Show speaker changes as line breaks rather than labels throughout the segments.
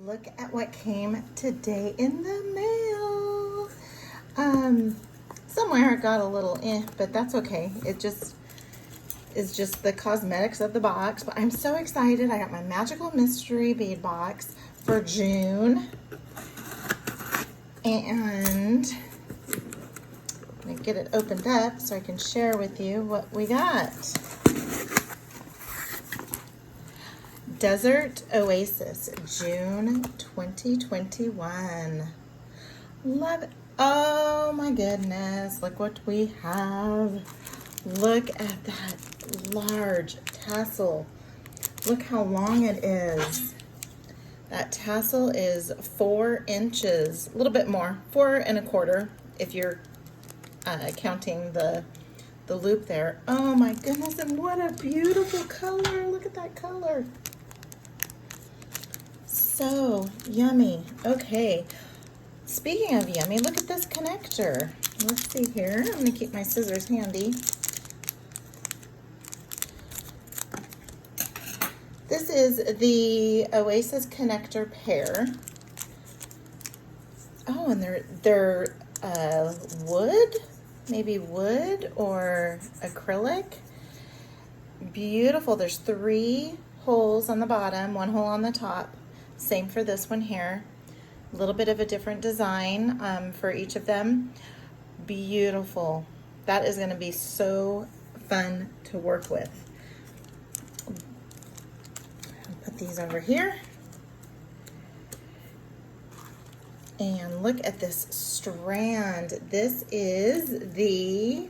Look at what came today in the mail. Somewhere I got a little but that's okay. It just is just the cosmetics of the box. But I'm so excited. I got my Magical Mystery Bead box for June. And let me get it opened up so I can share with you what we got. Desert Oasis, June 2021. Love it. Oh my goodness, look what we have. Look at that large tassel. Look how long it is. That tassel is 4 inches, a little bit more, 4 1/4 if you're counting the loop there. Oh my goodness, and what a beautiful color. Look at that color. So yummy. Okay, speaking of yummy, look at this connector. Let's see here. I'm gonna keep my scissors handy. This is the Oasis connector pair. Oh, and they're wood, maybe wood or acrylic. Beautiful. There's 3 holes on the bottom, 1 hole on the top. Same for this one here. A little bit of a different design for each of them. Beautiful. That is going to be so fun to work with. I'll put these over here. And look at this strand. This is the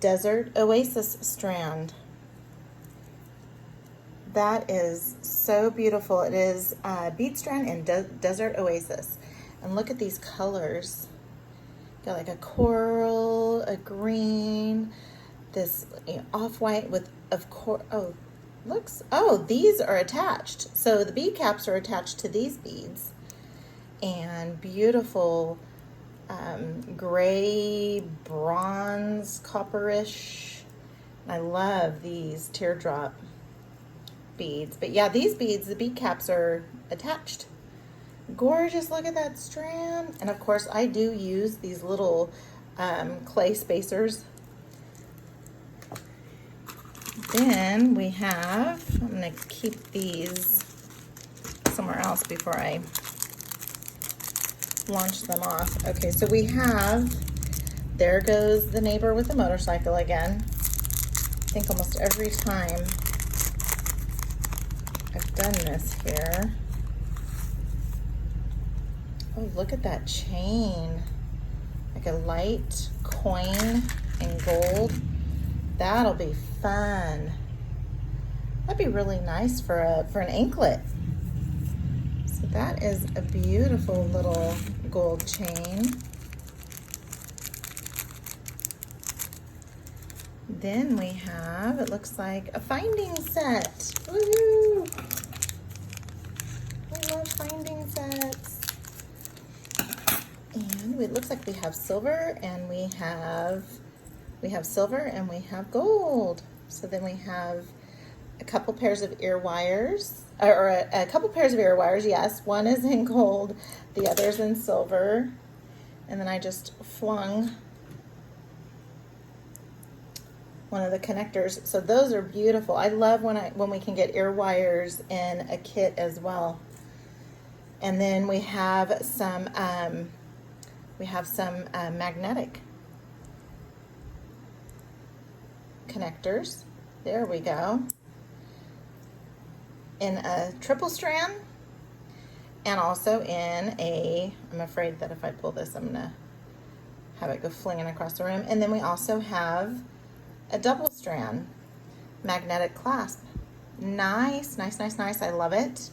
Desert Oasis strand. That is so beautiful. It is Bead Strand and Desert Oasis. And look at these colors. Got like a coral, a green, this off-white with, of course, these are attached. So the bead caps are attached to these beads. And beautiful gray, bronze, copperish. I love these teardrop beads. But yeah, these beads, the bead caps are attached. Gorgeous. Look at that strand. And of course I do use these little clay spacers. Then we have, I'm going to keep these somewhere else before I launch them off. Okay, so we have, there goes the neighbor with the motorcycle again. I think almost every time I've done this here. Oh, look at that chain. Like a light coin in gold. That'll be fun. That'd be really nice for an anklet. So that is a beautiful little gold chain. Then we have, it looks like a finding set. Woohoo! I love finding sets. And it looks like we have silver and we have silver and we have gold. So then we have a couple pairs of ear wires, or a couple pairs of ear wires, yes. One is in gold, the other is in silver. And then I just flung one of the connectors. So those are beautiful. I love when we can get ear wires in a kit as well. And then we have some magnetic connectors. There we go. In a triple strand and also in a, I'm afraid that if I pull this, I'm gonna have it go flinging across the room. And then we also have a double strand magnetic clasp. Nice, nice, nice, nice. I love it.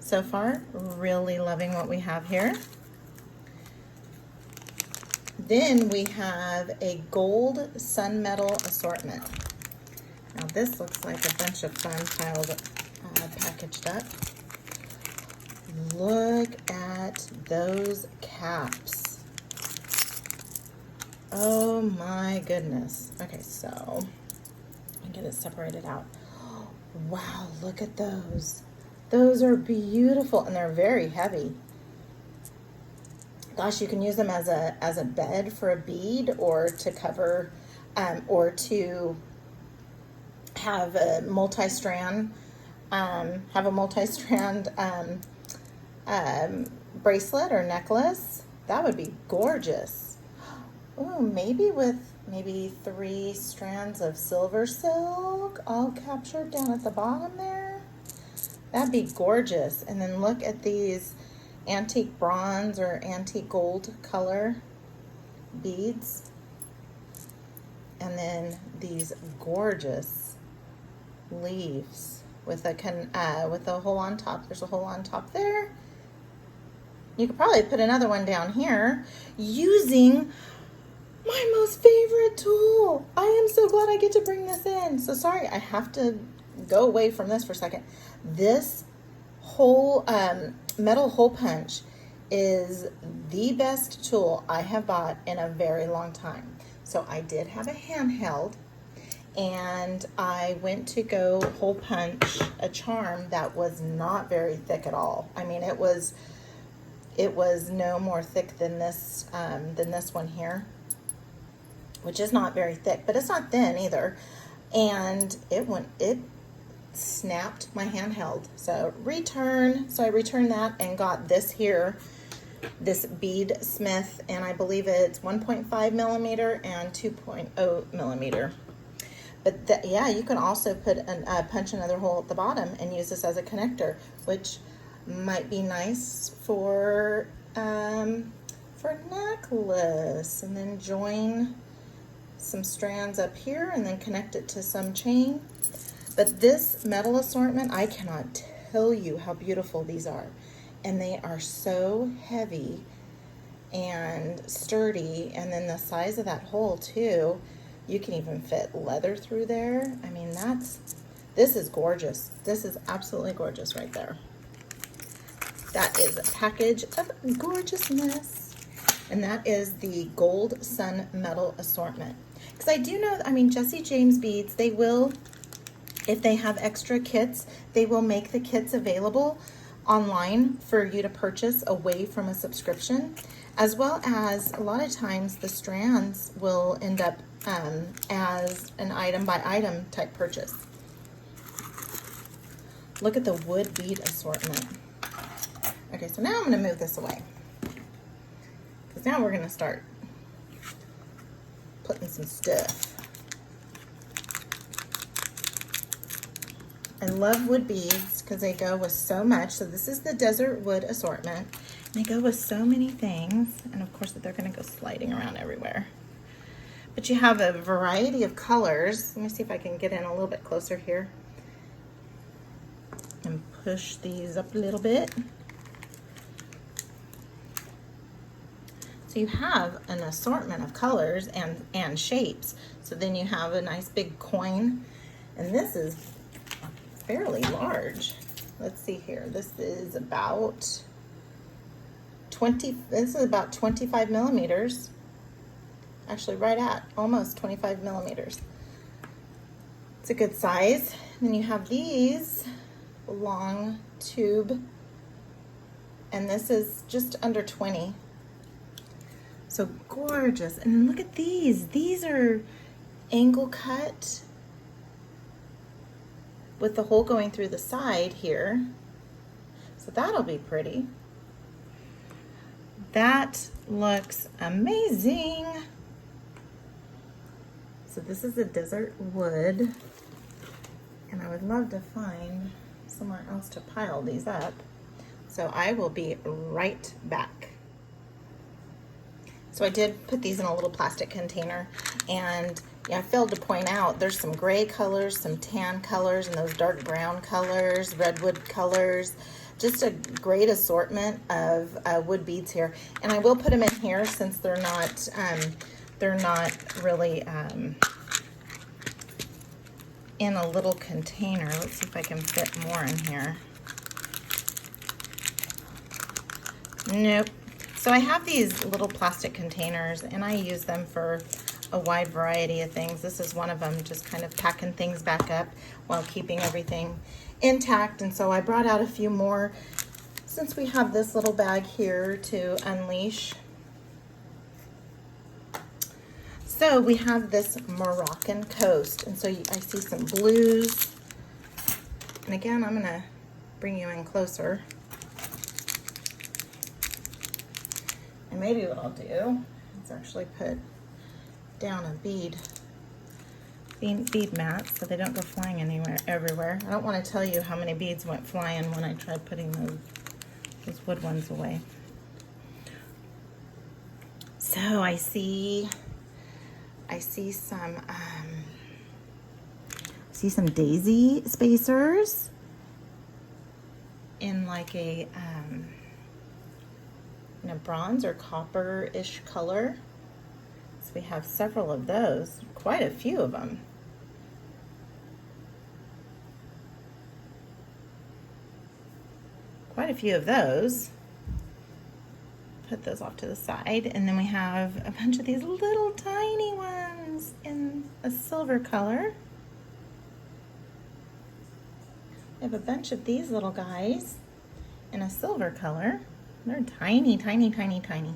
So far, really loving what we have here. Then we have a gold sunmetal assortment. Now this looks like a bunch of fun piled, packaged up. Look at those caps. Oh my goodness. Okay, so I get it separated out. Wow, look at those. Those are beautiful, and they're very heavy. Gosh, you can use them as a bed for a bead, or to cover, or to have a multi-strand, bracelet or necklace. That would be gorgeous. Oh, maybe with maybe 3 strands of silver silk all captured down at the bottom there. That'd be gorgeous. And then look at these antique bronze or antique gold color beads. And then these gorgeous leaves with a hole on top. There's a hole on top there. You could probably put another one down here using my most favorite tool. I am so glad I get to bring this in. So sorry, I have to go away from this for a second. This whole metal hole punch is the best tool I have bought in a very long time. So I did have a handheld, and I went to go hole punch a charm that was not very thick at all. I mean, it was no more thick than this one here, which is not very thick, but it's not thin either. And it snapped my handheld. So I returned that and got this here, this Bead Smith, and I believe it's 1.5 millimeter and 2.0 millimeter. But yeah, you can also put punch another hole at the bottom and use this as a connector, which might be nice for necklace, and then join some strands up here and then connect it to some chain. But this metal assortment, I cannot tell you how beautiful these are. And they are so heavy and sturdy. And then the size of that hole too, you can even fit leather through there. I mean, this is gorgeous. This is absolutely gorgeous right there. That is a package of gorgeousness. And that is the Gold Sun Metal Assortment. Because I do know, I mean, Jesse James Beads, they will, if they have extra kits, they will make the kits available online for you to purchase away from a subscription, as well as a lot of times the strands will end up as an item by item type purchase. Look at the wood bead assortment. Okay, so now I'm going to move this away, because now we're going to start putting some stuff. I love wood beads because they go with so much. So this is the Desert Wood assortment. They go with so many things, and of course they're going to go sliding around everywhere. But you have a variety of colors. Let me see if I can get in a little bit closer here and push these up a little bit. So you have an assortment of colors and shapes. So then you have a nice big coin, and this is fairly large. Let's see here. This is about 25 millimeters. Actually, right at almost 25 millimeters. It's a good size. And then you have these long tube, and this is just under 20. So gorgeous. And look at these. These are angle cut with the hole going through the side here. So that'll be pretty. That looks amazing. So this is a desert wood, and I would love to find somewhere else to pile these up. So I will be right back. So I did put these in a little plastic container, and yeah, I failed to point out there's some gray colors, some tan colors, and those dark brown colors, redwood colors. Just a great assortment of wood beads here. And I will put them in here since they're not really in a little container. Let's see if I can fit more in here. Nope. So I have these little plastic containers, and I use them for a wide variety of things. This is one of them, just kind of packing things back up while keeping everything intact. And so I brought out a few more since we have this little bag here to unleash. So we have this Moroccan coast, and so I see some blues. And again, I'm gonna bring you in closer. And maybe what I'll do is actually put down a bead mat so they don't go flying everywhere. I don't want to tell you how many beads went flying when I tried putting those wood ones away. So I see some daisy spacers in like a in a bronze or copper-ish color. So we have several of those, quite a few of them. Quite a few of those. Put those off to the side, and then we have a bunch of these little tiny ones in a silver color. We have a bunch of these little guys in a silver color. They're tiny, tiny, tiny, tiny.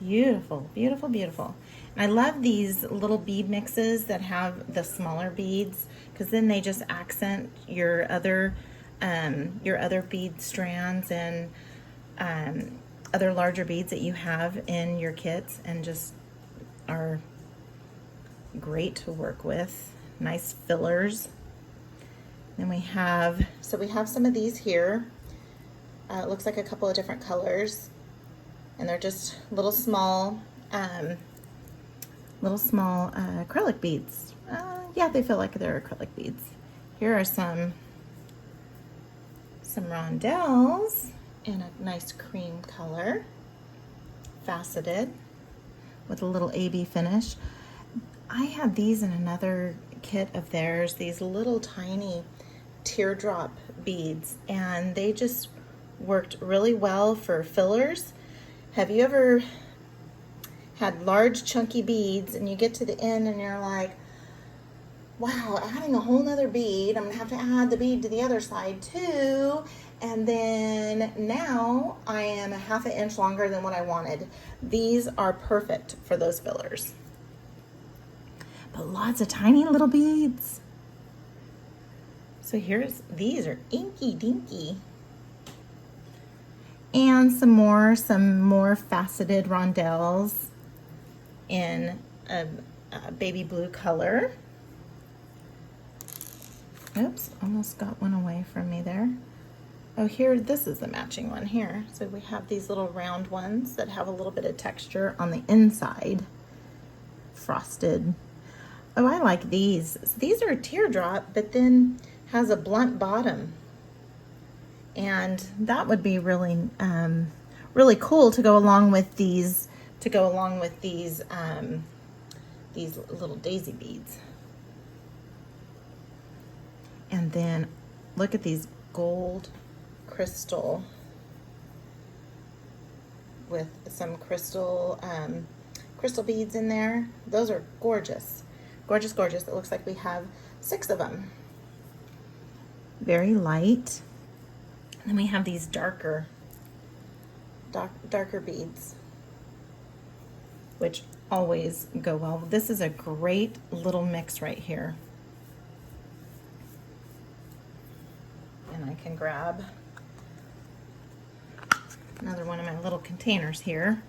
Beautiful, beautiful, beautiful. And I love these little bead mixes that have the smaller beads, because then they just accent your other bead strands and other larger beads that you have in your kits, and just are great to work with. Nice fillers. Then we have some of these here. It looks like a couple of different colors, and they're just little small acrylic beads. Yeah, they feel like they're acrylic beads. Here are some rondelles in a nice cream color, faceted with a little AB finish. I have these in another kit of theirs, these little tiny teardrop beads, and they just worked really well for fillers. Have you ever had large chunky beads and you get to the end and you're like, wow, adding a whole nother bead, I'm gonna have to add the bead to the other side too, and then now I am a half an inch longer than what I wanted. These are perfect for those fillers. But lots of tiny little beads. So these are inky dinky. And some more faceted rondelles in a baby blue color. Oops, almost got one away from me there. Oh, here, this is the matching one here. So we have these little round ones that have a little bit of texture on the inside. Frosted. Oh, I like these. So these are a teardrop, but then has a blunt bottom. And that would be really, really cool to go along with these, these little daisy beads. And then look at these gold crystal with some crystal beads in there. Those are gorgeous. Gorgeous, gorgeous. It looks like we have 6 of them. Very light. And then we have these darker beads, which always go well. This is a great little mix right here. And I can grab another one of my little containers here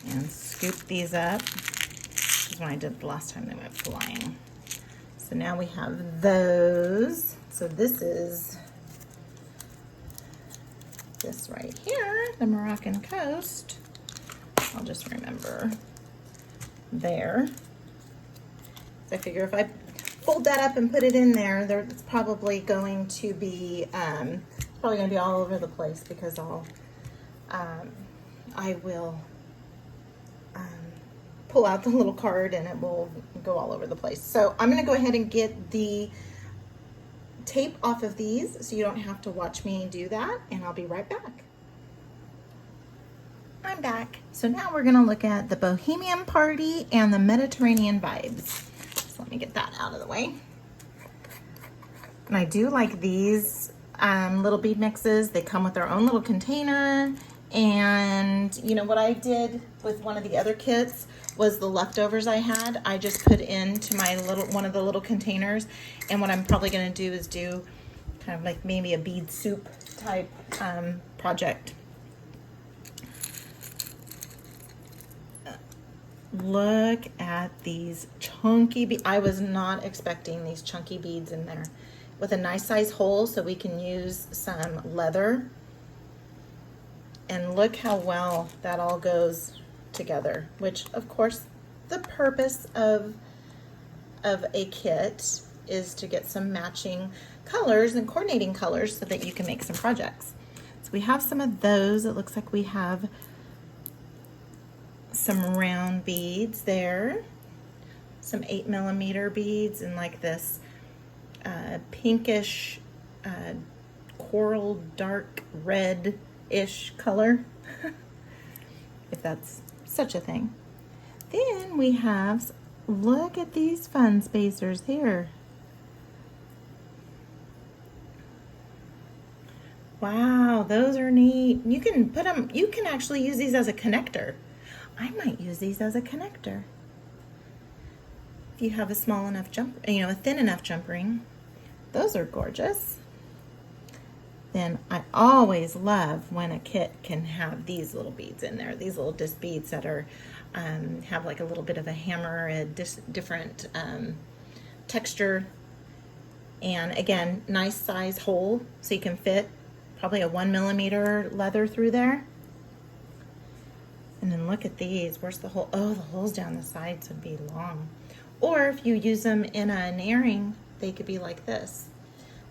and scoop these up. This is what I did the last time they went flying. So now we have those. So this is this right here, the Moroccan coast. I'll just remember there. So I figure if I fold that up and put it in there, it's probably going to be all over the place, because I will pull out the little card and it will go all over the place. So I'm going to go ahead and get the tape off of these so you don't have to watch me do that, and I'll be right back. I'm back. So now we're gonna look at the Bohemian Party and the Mediterranean Vibes. So let me get that out of the way. And I do like these little bead mixes. They come with their own little container. And you know what I did with one of the other kits was the leftovers I had, I just put into my one of the little containers. And what I'm probably gonna do is do kind of like maybe a bead soup type project. Look at these chunky beads. I was not expecting these chunky beads in there, with a nice size hole so we can use some leather. And look how well that all goes together, which of course the purpose of a kit is to get some matching colors and coordinating colors so that you can make some projects. So we have some of those. It looks like we have some round beads there, some 8mm beads, and like this pinkish coral dark red-ish color, if that's such a thing. Then we have, look at these fun spacers here. Wow, those are neat. You can put them, you can actually use these as a connector. I might use these as a connector. If you have a small enough jump, you know, a thin enough jump ring. Those are gorgeous. Then I always love when a kit can have these little beads in there. These little disc beads that are have like a little bit of a hammer, a different texture. And again, nice size hole so you can fit probably a 1mm leather through there. And then look at these. Where's the hole? Oh, the holes down the sides would be long. Or if you use them in an earring, they could be like this.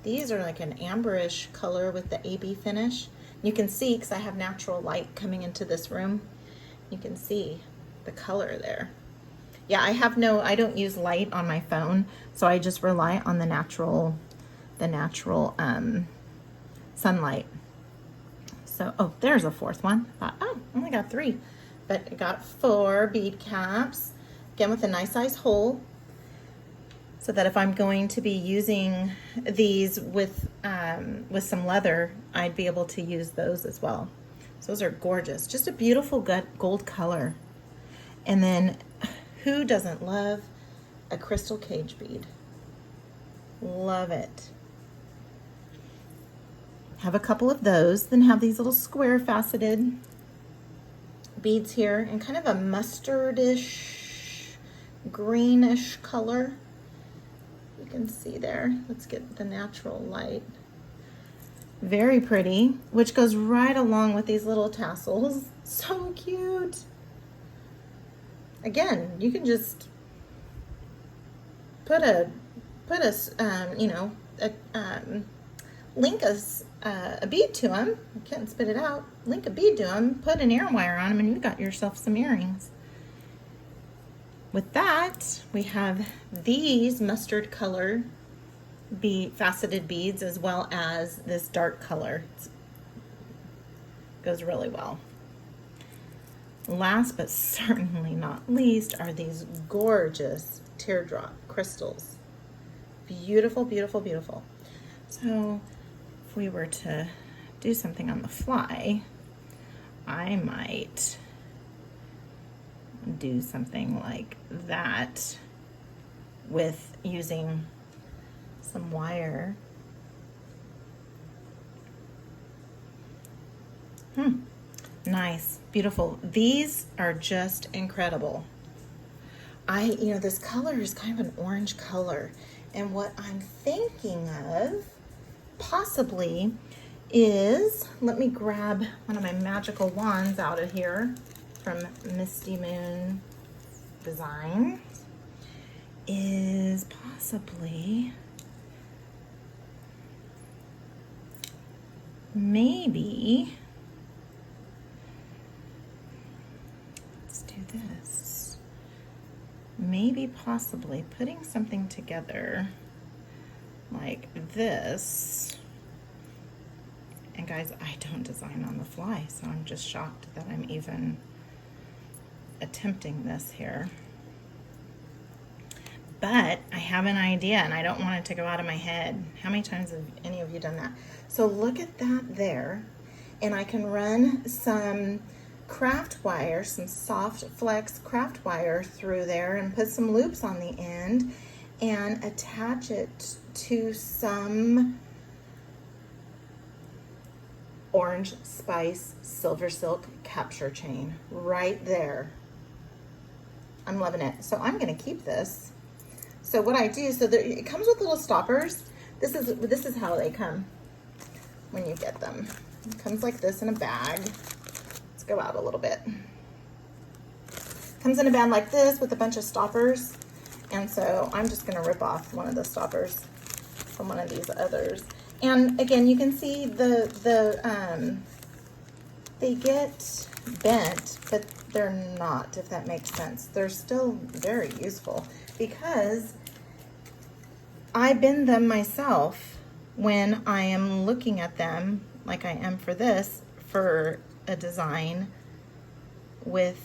These are like an amberish color with the AB finish. You can see, because I have natural light coming into this room, you can see the color there. Yeah, I don't use light on my phone, so I just rely on the natural sunlight. So, oh, there's a fourth one. I thought, oh, I only got 3. But I got 4 bead caps, again with a nice size hole, so that if I'm going to be using these with some leather, I'd be able to use those as well. So those are gorgeous. Just a beautiful gold color. And then who doesn't love a crystal cage bead? Love it. Have a couple of those, then have these little square faceted beads here in kind of a mustardish, greenish color. You can see there. Let's get the natural light. Very pretty, which goes right along with these little tassels. So cute. Again, you can just link a bead to them. You can't spit it out. Link a bead to them, put an ear wire on them, and you've got yourself some earrings. With that, we have these mustard color faceted beads, as well as this dark color. Goes really well. Last but certainly not least are these gorgeous teardrop crystals. Beautiful, beautiful, beautiful. So if we were to do something on the fly, I might do something like that with using some wire. Nice, beautiful. These are just incredible. This color is kind of an orange color, and what I'm thinking of possibly is, let me grab one of my magical wands out of here from Misty Moon Designs, is possibly maybe, let's do this, maybe possibly putting something together like this And guys, I don't design on the fly, so I'm just shocked that I'm even attempting this here. But I have an idea and I don't want it to go out of my head. How many times have any of you done that? So look at that there. And I can run some craft wire, some soft flex craft wire through there and put some loops on the end and attach it to some Orange Spice SilverSilk capture chain right there. I'm loving it. So I'm gonna keep this. So what I do, so it comes with little stoppers. This is how they come when you get them. It comes like this in a bag. Let's go out a little bit. Comes in a bag like this with a bunch of stoppers. And so I'm just gonna rip off one of the stoppers from one of these others. And again, you can see they get bent, but they're not, if that makes sense. They're still very useful because I bend them myself when I am looking at them, like I am for this, for a design with,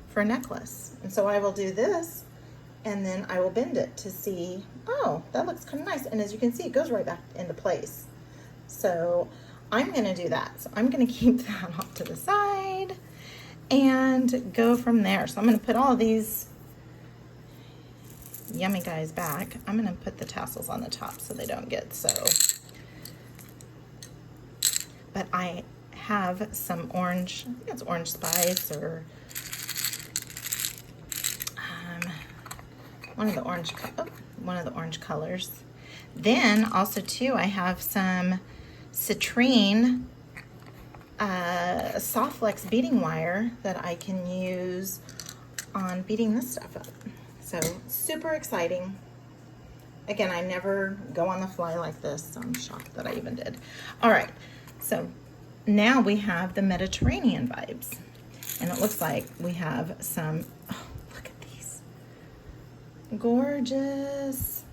for a necklace. And so I will do this and then I will bend it to see, oh, that looks kind of nice. And as you can see, it goes right back into place. So I'm gonna do that. So I'm gonna keep that off to the side and go from there. So I'm gonna put all of these yummy guys back. I'm gonna put the tassels on the top so they don't get so. But I have some orange, I think it's orange spice or one of the orange colors. Then also too, I have some citrine soft flex beading wire that I can use on beading this stuff up. So super exciting. Again, I never go on the fly like this, so I'm shocked that I even did. All right, so now we have the Mediterranean vibes. And it looks like we have some, oh, look at these. Gorgeous.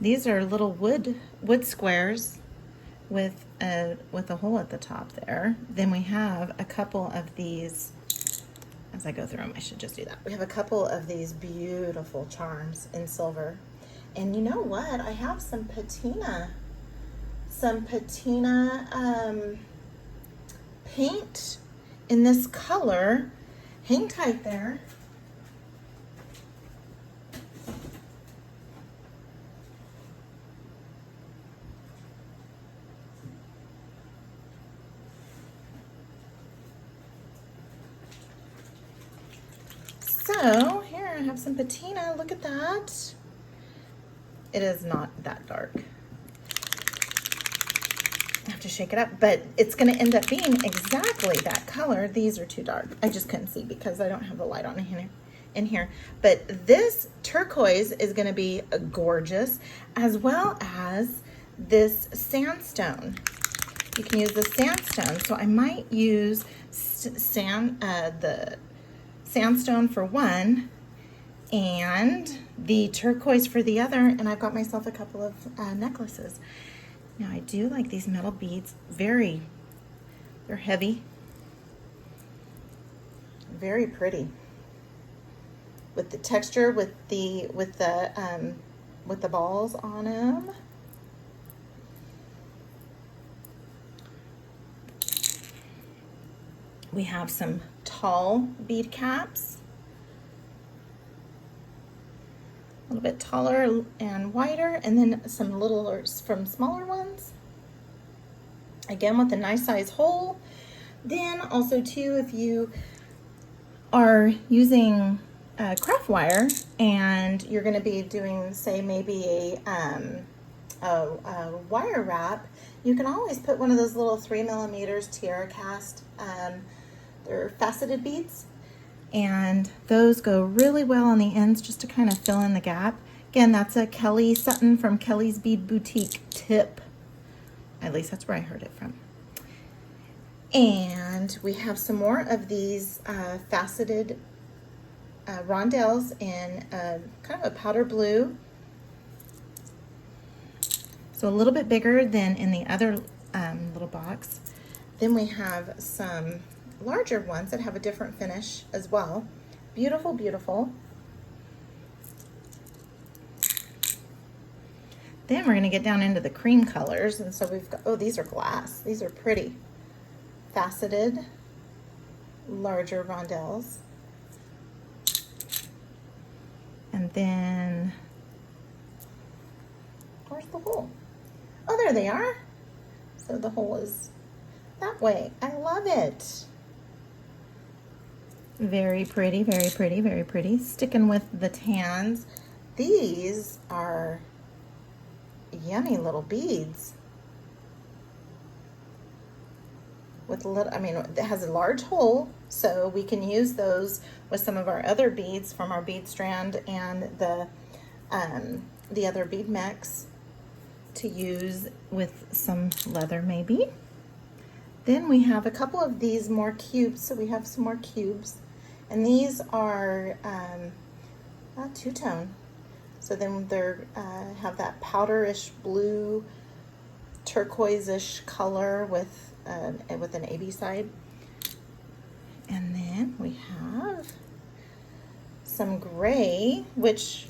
These are little wood squares with a hole at the top there. Then we have a couple of these, as I go through them, I should just do that. We have a couple of these beautiful charms in silver. And you know what? I have some patina paint in this color. Hang tight there. So here I have some patina. Look at that. It is not that dark. I have to shake it up, but it's going to end up being exactly that color. These are too dark. I just couldn't see because I don't have the light on in here. But this turquoise is going to be gorgeous, as well as this sandstone. You can use the sandstone. So I might use the sandstone for one and the turquoise for the other, and I've got myself a couple of necklaces. Now I do like these metal beads. They're heavy, very pretty. With the texture, with the balls on them. We have some tall bead caps, a little bit taller and wider, and then some littler from smaller ones. Again, with a nice size hole. Then also too, if you are using craft wire and you're going to be doing, say, maybe a wire wrap, you can always put one of those little 3mm tiara cast. They're faceted beads, and those go really well on the ends just to kind of fill in the gap. Again, that's a Kelly Sutton from Kelly's Bead Boutique tip. At least that's where I heard it from. And we have some more of these faceted rondelles in kind of a powder blue. So a little bit bigger than in the other little box. Then we have some larger ones that have a different finish as well. Beautiful, beautiful. Then we're gonna get down into the cream colors. And so we've got, oh, these are glass. These are pretty. Faceted, larger rondelles. And then, where's the hole? Oh, there they are. So the hole is that way. I love it. Very pretty, very pretty, very pretty. Sticking with the tans. These are yummy little beads. With a little, I mean, it has a large hole, so we can use those with some of our other beads from our bead strand and the other bead mix to use with some leather maybe. Then we have a couple of these more cubes, so we have some more cubes, and these are two-tone. So then they're have that powderish blue, turquoise-ish color with an AB side. And then we have some gray, which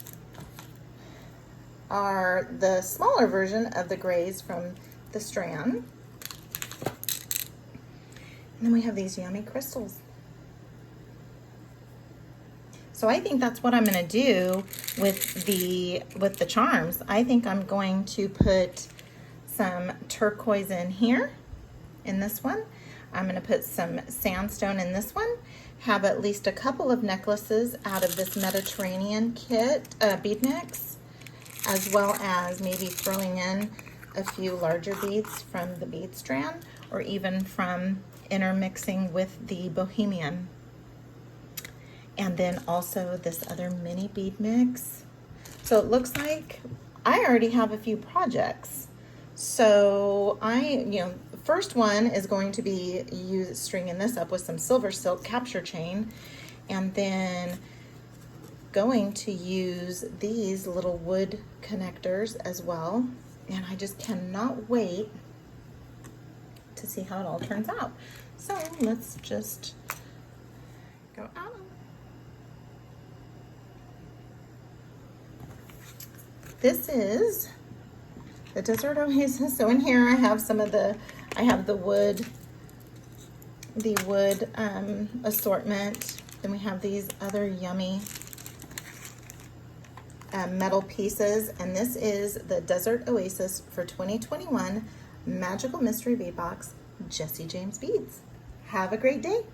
are the smaller version of the grays from the Strand. And then we have these yummy crystals. So I think that's what I'm gonna do with the charms. I think I'm going to put some turquoise in here, in this one. I'm gonna put some sandstone in this one, have at least a couple of necklaces out of this Mediterranean kit, bead mix, as well as maybe throwing in a few larger beads from the bead strand, or even from intermixing with the Bohemian. And then also this other mini bead mix. So it looks like I already have a few projects. So the first one is going to be stringing this up with some SilverSilk capture chain, and then going to use these little wood connectors as well. And I just cannot wait to see how it all turns out. So let's just go out. This is the Desert Oasis. So in here I have some of the, I have the wood assortment. Then we have these other yummy metal pieces. And this is the Desert Oasis for 2021 Magical Mystery Bead Box, Jessie James Beads. Have a great day.